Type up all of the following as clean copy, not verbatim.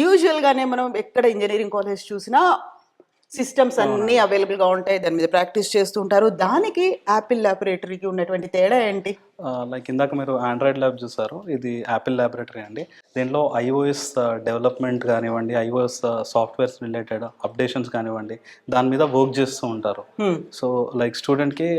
యూజువల్గానే మనం ఎక్కడ engineering college చూసినా సిస్టమ్స్ అన్నీ అవైలబుల్గా ఉంటాయి, దాని మీద ప్రాక్టీస్ చేస్తూ ఉంటారు. దానికి యాపిల్ ల్యాబొరేటరీకి ఉన్నటువంటి తేడా ఏంటి? లైక్ ఇందాక మీరు ఆండ్రాయిడ్ ల్యాబ్ చూసారు, ఇది యాపిల్ ల్యాబొరేటరీ అండి. దీనిలో ఐఓఎస్ డెవలప్మెంట్ కానివ్వండి, ఐఓఎస్ సాఫ్ట్వేర్స్ రిలేటెడ్ అప్డేషన్స్ కానివ్వండి, దాని మీద వర్క్ చేస్తూ ఉంటారు. సో లైక్ స్టూడెంట్కి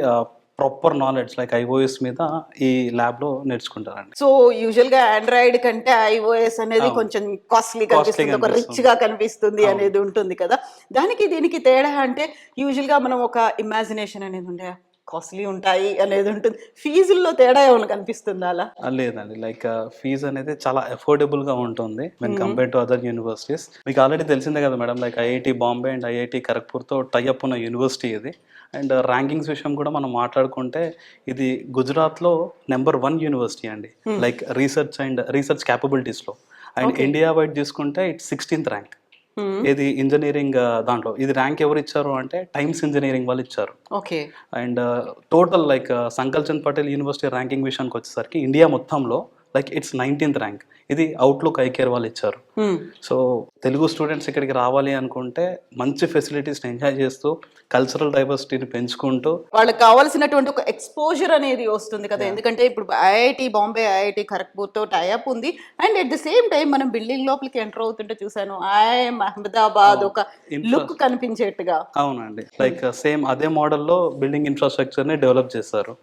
ప్రాపర్ నాలెడ్జ్ లైక్ ఐఓఎస్ మీద ఈ ల్యాబ్లో నేర్చుకుంటారండి. సో యూజువల్గా ఆండ్రాయిడ్ కంటే ఐఓఎస్ అనేది కొంచెం కాస్ట్లీ కనిపిస్తుంది, ఒక రిచ్ గా కనిపిస్తుంది అనేది ఉంటుంది కదా. దానికి దీనికి తేడా అంటే యూజువల్గా మనం ఒక ఇమాజినేషన్ అనేది ఉండే కాస్ట్లీ ఉంటాయి అనేది ఉంటుంది. ఫీజుల్లో తేడా ఏమైనా కనిపిస్తుందా అలా? లేదండి, లైక్ ఫీజ్ అనేది చాలా అఫోర్డబుల్గా ఉంటుంది when compare to other universities. మీకు ఆల్రెడీ తెలిసిందే కదా madam, like IIT Bombay and IIT ఖరగ్పూర్తో టైఅప్ ఉన్న యూనివర్సిటీ ఇది. అండ్ ర్యాంకింగ్స్ విషయం కూడా మనం మాట్లాడుకుంటే ఇది గుజరాత్లో నెంబర్ 1 యూనివర్సిటీ అండి, లైక్ రీసెర్చ్ క్యాపబిలిటీస్లో. అండ్ ఇండియా వైడ్ తీసుకుంటే ఇట్స్ 16th ర్యాంక్. ఇది ఇంజనీరింగ్ దాంట్లో ఇది ర్యాంక్ ఎవరు ఇచ్చారు అంటే టైమ్స్ ఇంజనీరింగ్ వాళ్ళు ఇచ్చారు. Okay. And total like Sankalchand Patel university ranking విషయానికి వచ్చేసరికి ఇండియా మొత్తంలో లైక్ ఇట్స్ 19th ర్యాంక్. ఇది అవుట్లుక్ ఐకేర్ వాళ్ళు ఇచ్చారు. సో తెలుగు స్టూడెంట్స్ ఇక్కడికి రావాలి అనుకుంటే మంచి ఫెసిలిటీస్ని ఎంజాయ్ చేస్తూ కల్చరల్ డైవర్సిటీని పెంచుకుంటూ వాళ్ళకి కావాల్సినటువంటి ఒక ఎక్స్పోజర్ అనేది వస్తుంది కదా. ఎందుకంటే ఇప్పుడు ఐఐటి బాంబే, ఐఐటి ఖరగ్పూర్తో టైఅప్ ఉంది. And at the same time మనం బిల్డింగ్ లోపలికి ఎంటర్ అవుతుంటే చూసాను ఐఐఎం అహ్మదాబాద్ ఒక లుక్ కనిపించేట్టుగా. అవునండి, లైక్ సేమ్ అదే మోడల్లో బిల్డింగ్ ఇన్ఫ్రాస్ట్రక్చర్ని డెవలప్ చేస్తారు.